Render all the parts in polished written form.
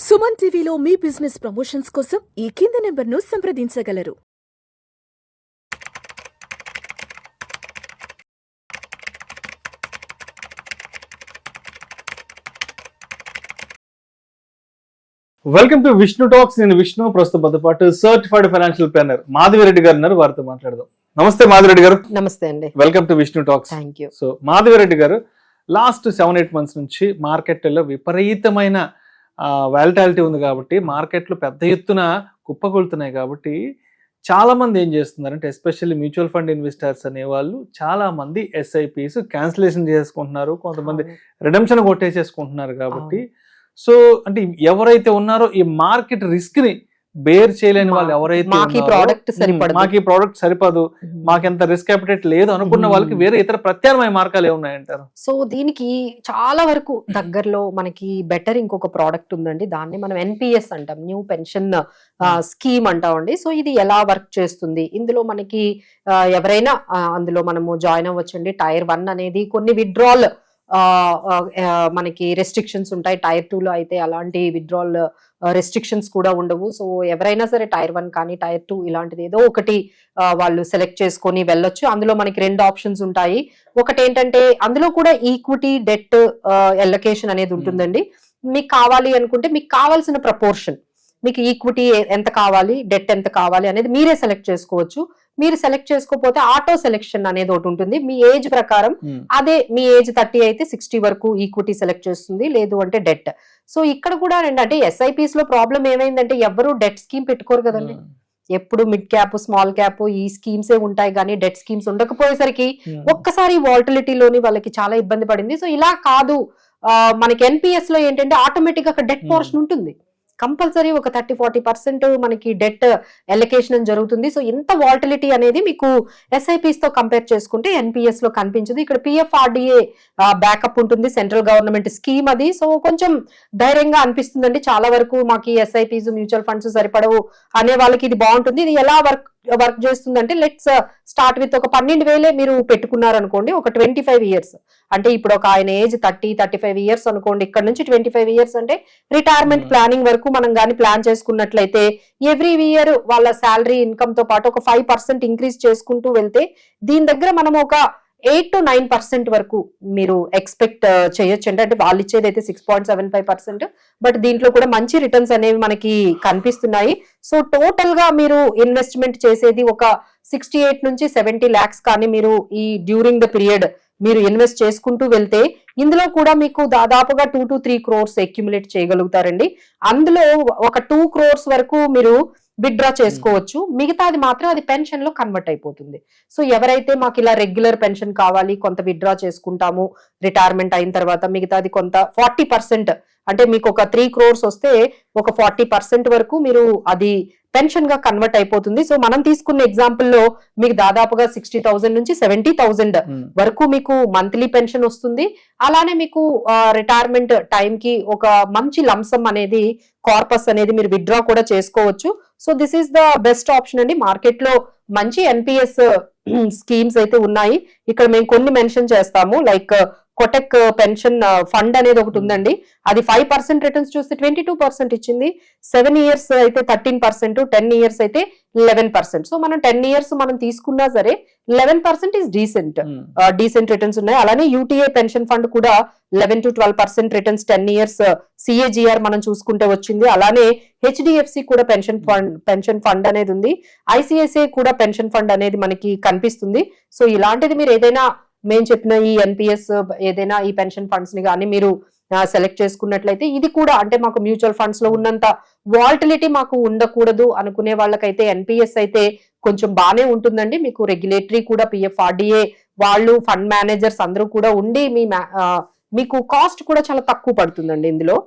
సుమన్ టీవీలో మీ business promotions కోసం ఈ కింది నెంబర్ను సంప్రదించగలరు. Welcome to Vishnu talks. నేను విష్ణు. ప్రస్తుతం బద్దపాటు సర్టిఫైడ్ ఫైనాన్షియల్ ప్లానర్ మాధవిరెడ్డి గారు ఉన్నారు. వారితో మాట్లాడదాం. నమస్తే మాధవిరెడ్డి గారు. నమస్తే అండి. Welcome to Vishnu talks. Thank you. So Madhavi Reddy గారు, లాస్ట్ 7-8 months నుంచి మార్కెట్లో విపరీతమైన వాలటాలిటీ ఉంది కాబట్టి, మార్కెట్లు పెద్ద ఎత్తున కుప్పకొలుతున్నాయి కాబట్టి చాలా మంది ఏం చేస్తున్నారంటే, ఎస్పెషల్లీ మ్యూచువల్ ఫండ్ ఇన్వెస్టర్స్ అనేవాళ్ళు చాలా మంది ఎస్ఐపిస్ క్యాన్సిలేషన్ చేసుకుంటున్నారు, కొంతమంది రిడెంప్షన్ కొట్టేసేసుకుంటున్నారు. కాబట్టి సో అంటే ఎవరైతే ఉన్నారో ఈ మార్కెట్ రిస్క్ ని బేర్ చేయలేని వాళ్ళు ఎవరైతే మాకు ఈ ప్రోడక్ట్ సరిపదు, మాకెంత రిస్క్ అపెటైట్ లేదు అనుకున్న వాళ్ళకి వేరే ఇతర ప్రత్యామ్నాయ మార్గాలు ఏమున్నాయంటారు? సో దీనికి చాలా వరకు దగ్గరలో మనకి బెటర్ ఇంకొక ప్రోడక్ట్ ఉందండి. దాన్ని మనం ఎన్పిఎస్ అంటాం, న్యూ పెన్షన్ స్కీమ్ అంటామండి. సో ఇది ఎలా వర్క్ చేస్తుంది, ఇందులో మనకి ఎవరైనా అందులో మనము జాయిన్ అవ్వచ్చండి. టైర్ 1 అనేది కొన్ని విత్డ్రాల్ మనకి రెస్ట్రిక్షన్స్ ఉంటాయి. టైర్ 2 లో అయితే అలాంటి విత్డ్రాల్ రెస్ట్రిక్షన్స్ కూడా ఉండవు. సో ఎవరైనా సరే టైర్ 1 కానీ టైర్ 2 ఇలాంటిది ఏదో ఒకటి వాళ్ళు సెలెక్ట్ చేసుకొని వెళ్ళొచ్చు. అందులో మనకి 2 ఆప్షన్స్ ఉంటాయి. ఒకటి ఏంటంటే అందులో కూడా ఈక్విటీ డెట్ ఎలొకేషన్ అనేది ఉంటుందండి. మీకు కావాలి అనుకుంటే మీకు కావాల్సిన ప్రపోర్షన్, మీకు ఈక్విటీ ఎంత కావాలి, డెట్ ఎంత కావాలి అనేది మీరే సెలెక్ట్ చేసుకోవచ్చు. మీరు సెలెక్ట్ చేసుకోకపోతే ఆటో సెలెక్షన్ అనేది ఒకటి ఉంటుంది. మీ ఏజ్ ప్రకారం, అదే మీ ఏజ్ 30 అయితే 60 వరకు ఈక్విటీ సెలెక్ట్ చేస్తుంది, లేదు అంటే డెట్. సో ఇక్కడ కూడా అంటే ఎస్ఐపిస్ లో ప్రాబ్లం ఏమైందంటే ఎవరు డెట్ స్కీమ్ పెట్టుకోరు కదండి. ఎప్పుడు మిడ్ క్యాప్, స్మాల్ క్యాప్ ఈ స్కీమ్సే ఉంటాయి, కానీ డెట్ స్కీమ్స్ ఉండకపోయేసరికి ఒక్కసారి వాలటిలిటీలోని వాళ్ళకి చాలా ఇబ్బంది పడింది. సో ఇలా కాదు, మనకి ఎన్పిఎస్ లో ఏంటంటే ఆటోమేటిక్ గా డెట్ పోర్షన్ ఉంటుంది. కంపల్సరీ ఒక 30-40% మనకి డెట్ ఎలొకేషన్ జరుగుతుంది. సో ఇంత వాలటిలిటీ అనేది మీకు ఎస్ఐపిస్ తో కంపేర్ చేసుకుంటే ఎన్పిఎస్ లో కనిపించదు. ఇక్కడ పిఎఫ్ఆర్డిఏ బ్యాకప్ ఉంటుంది, సెంట్రల్ గవర్నమెంట్ స్కీమ్ అది. సో కొంచెం ధైర్యంగా అనిపిస్తుందండి. చాలా వరకు మాకు ఎస్ఐపిస్ మ్యూచువల్ ఫండ్స్ సరిపడవు అనే వాళ్ళకి ఇది బాగుంటుంది. ఇది ఎలా వర్క్ చేస్తుందంటే, లెట్స్ స్టార్ట్ విత్ ఒక 12,000 మీరు పెట్టుకున్నారు అనుకోండి, ఒక 25 years అంటే ఇప్పుడు ఒక ఆయన ఏజ్ 30-35 years అనుకోండి. ఇక్కడ నుంచి 25 years అంటే రిటైర్మెంట్ ప్లానింగ్ వరకు మనం కానీ ప్లాన్ చేసుకున్నట్లయితే ఎవ్రీ ఇయర్ వాళ్ళ శాలరీ ఇన్కమ్ తో పాటు ఒక 5% ఇంక్రీజ్ చేసుకుంటూ వెళ్తే దీని దగ్గర మనం ఒక 8-9% వరకు మీరు ఎక్స్పెక్ట్ చేయొచ్చు. అంటే వాళ్ళు ఇచ్చేది అయితే 6.75%, బట్ దీంట్లో కూడా మంచి రిటర్న్స్ అనేవి మనకి కనిపిస్తున్నాయి. సో టోటల్ గా మీరు ఇన్వెస్ట్మెంట్ చేసేది ఒక 68 నుంచి 70 lakhs కానీ మీరు ఈ డ్యూరింగ్ ద పీరియడ్ మీరు ఇన్వెస్ట్ చేసుకుంటూ వెళ్తే ఇందులో కూడా మీకు దాదాపుగా 2 to 3 crores అక్యుములేట్ చేయగలుగుతారండి. అందులో ఒక 2 crores వరకు మీరు విత్డ్రా చేసుకోవచ్చు. మిగతాది మాత్రం అది పెన్షన్ లో కన్వర్ట్ అయిపోతుంది. సో ఎవరైతే మాకు ఇలా రెగ్యులర్ పెన్షన్ కావాలి, కొంత విత్డ్రా చేసుకుంటాము రిటైర్మెంట్ అయిన తర్వాత, మిగతాది కొంత 40% అంటే మీకు ఒక 3 crores వస్తే ఒక 40% వరకు మీరు అది పెన్షన్ గా కన్వర్ట్ అయిపోతుంది. సో మనం తీసుకున్న ఎగ్జాంపుల్ లో మీకు దాదాపుగా 60,000 నుంచి 70,000 వరకు మీకు మంత్లీ పెన్షన్ వస్తుంది. అలానే మీకు రిటైర్మెంట్ టైం కి ఒక మంచి లంసమ్ అనేది, కార్పస్ అనేది మీరు విత్డ్రా కూడా చేసుకోవచ్చు. So this is the best option అండి. మార్కెట్ లో మంచి ఎన్పిఎస్ స్కీమ్స్ అయితే ఉన్నాయి. ఇక్కడ మేము కొన్ని మెన్షన్ చేస్తాము. లైక్ కొటెక్ పెన్షన్ ఫండ్ అనేది ఒకటి ఉందండి. అది 5% రిటర్న్స్ చూస్తే 22% ఇచ్చింది. 7 years అయితే 13%, 10 years అయితే 11%. సో మనం 10 years మనం తీసుకున్నా సరే 11% ఇస్ డీసెంట్ రిటర్న్స్ ఉన్నాయి. అలానే యూటీఏ పెన్షన్ ఫండ్ కూడా 11-12% రిటర్న్స్ 10 years సిఏజిఆర్ మనం చూసుకుంటే వచ్చింది. అలానే హెచ్డిఎఫ్సి కూడా పెన్షన్ ఫండ్ అనేది ఉంది. ఐసిఐసిఐ కూడా పెన్షన్ ఫండ్ అనేది మనకి కనిపిస్తుంది. సో ఇలాంటిది మీరు ఏదైనా మేము చెప్పిన ఈ ఎన్పిఎస్ ఏదైనా ఈ పెన్షన్ ఫండ్స్ ని కానీ మీరు సెలెక్ట్ చేసుకున్నట్లయితే, ఇది కూడా అంటే మాకు మ్యూచువల్ ఫండ్స్ లో ఉన్నంత వాలటిలిటీ మాకు ఉండకూడదు అనుకునే వాళ్ళకైతే ఎన్పిఎస్ అయితే కొంచెం బానే ఉంటుందండి. మీకు రెగ్యులేటరీ కూడా పిఎఫ్ఆర్డిఏ వాళ్ళు, ఫండ్ మేనేజర్స్ అందరూ కూడా ఉండి మీకు కాస్ట్ కూడా చాలా తక్కువ పడుతుందండి. ఇందులో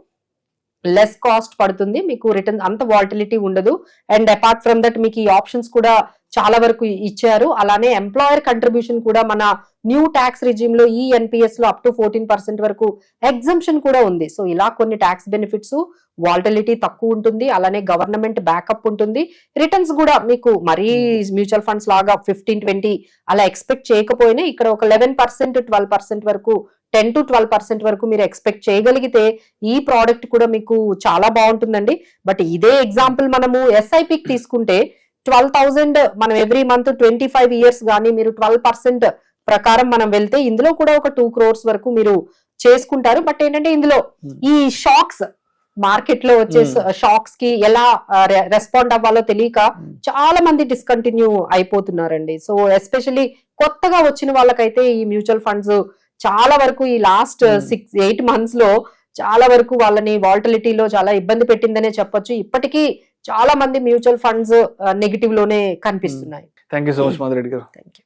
లెస్ కాస్ట్ పడుతుంది, మీకు రిటర్న్ అంత వాలటిలిటీ ఉండదు. అండ్ అపార్ట్ ఫ్రమ్ దట్ మీకు ఈ ఆప్షన్స్ కూడా చాలా వరకు ఇచ్చారు. అలానే ఎంప్లాయర్ కంట్రిబ్యూషన్ కూడా మన న్యూ ట్యాక్స్ రిజిమ్ లో ఈ ఎన్పిఎస్ లో అప్ టు 14% వరకు ఎగ్జంప్షన్ కూడా ఉంది. సో ఇలా కొన్ని ట్యాక్స్ బెనిఫిట్స్, వాలటిలిటీ తక్కువ ఉంటుంది, అలానే గవర్నమెంట్ బ్యాకప్ ఉంటుంది. రిటర్న్స్ కూడా మీకు మరీ మ్యూచువల్ ఫండ్స్ లాగా 15-20 అలా ఎక్స్పెక్ట్ చేయకపోయినా ఇక్కడ ఒక 11%-12% వరకు 10-12% వరకు మీరు ఎక్స్పెక్ట్ చేయగలిగితే ఈ ప్రోడక్ట్ కూడా మీకు చాలా బాగుంటుందండి. బట్ ఇదే ఎగ్జాంపుల్ మనము ఎస్ఐపికి తీసుకుంటే 12,000 మనం ఎవ్రీ మంత్ 25 ఇయర్స్ గానీ మీరు 12% ప్రకారం మనం వెళ్తే ఇందులో కూడా ఒక 2 crores వరకు మీరు చేసుకుంటారు. బట్ ఏంటంటే ఇందులో ఈ షాక్స్ మార్కెట్ లో వచ్చే షాక్స్ కి ఎలా రెస్పాండ్ అవ్వాలో తెలియక చాలా మంది డిస్కంటిన్యూ అయిపోతున్నారండి. సో ఎస్పెషల్లీ కొత్తగా వచ్చిన వాళ్ళకైతే ఈ మ్యూచువల్ ఫండ్స్ చాలా వరకు ఈ లాస్ట్ 6-8 months లో చాలా వరకు వాళ్ళని వాలటిలిటీలో చాలా ఇబ్బంది పెట్టిందనే చెప్పొచ్చు. ఇప్పటికీ చాలా మంది మ్యూచువల్ ఫండ్స్ నెగిటివ్ లోనే కనిపిస్తున్నాయి. Thank you so much Madhu Reddy గారు. Thank you.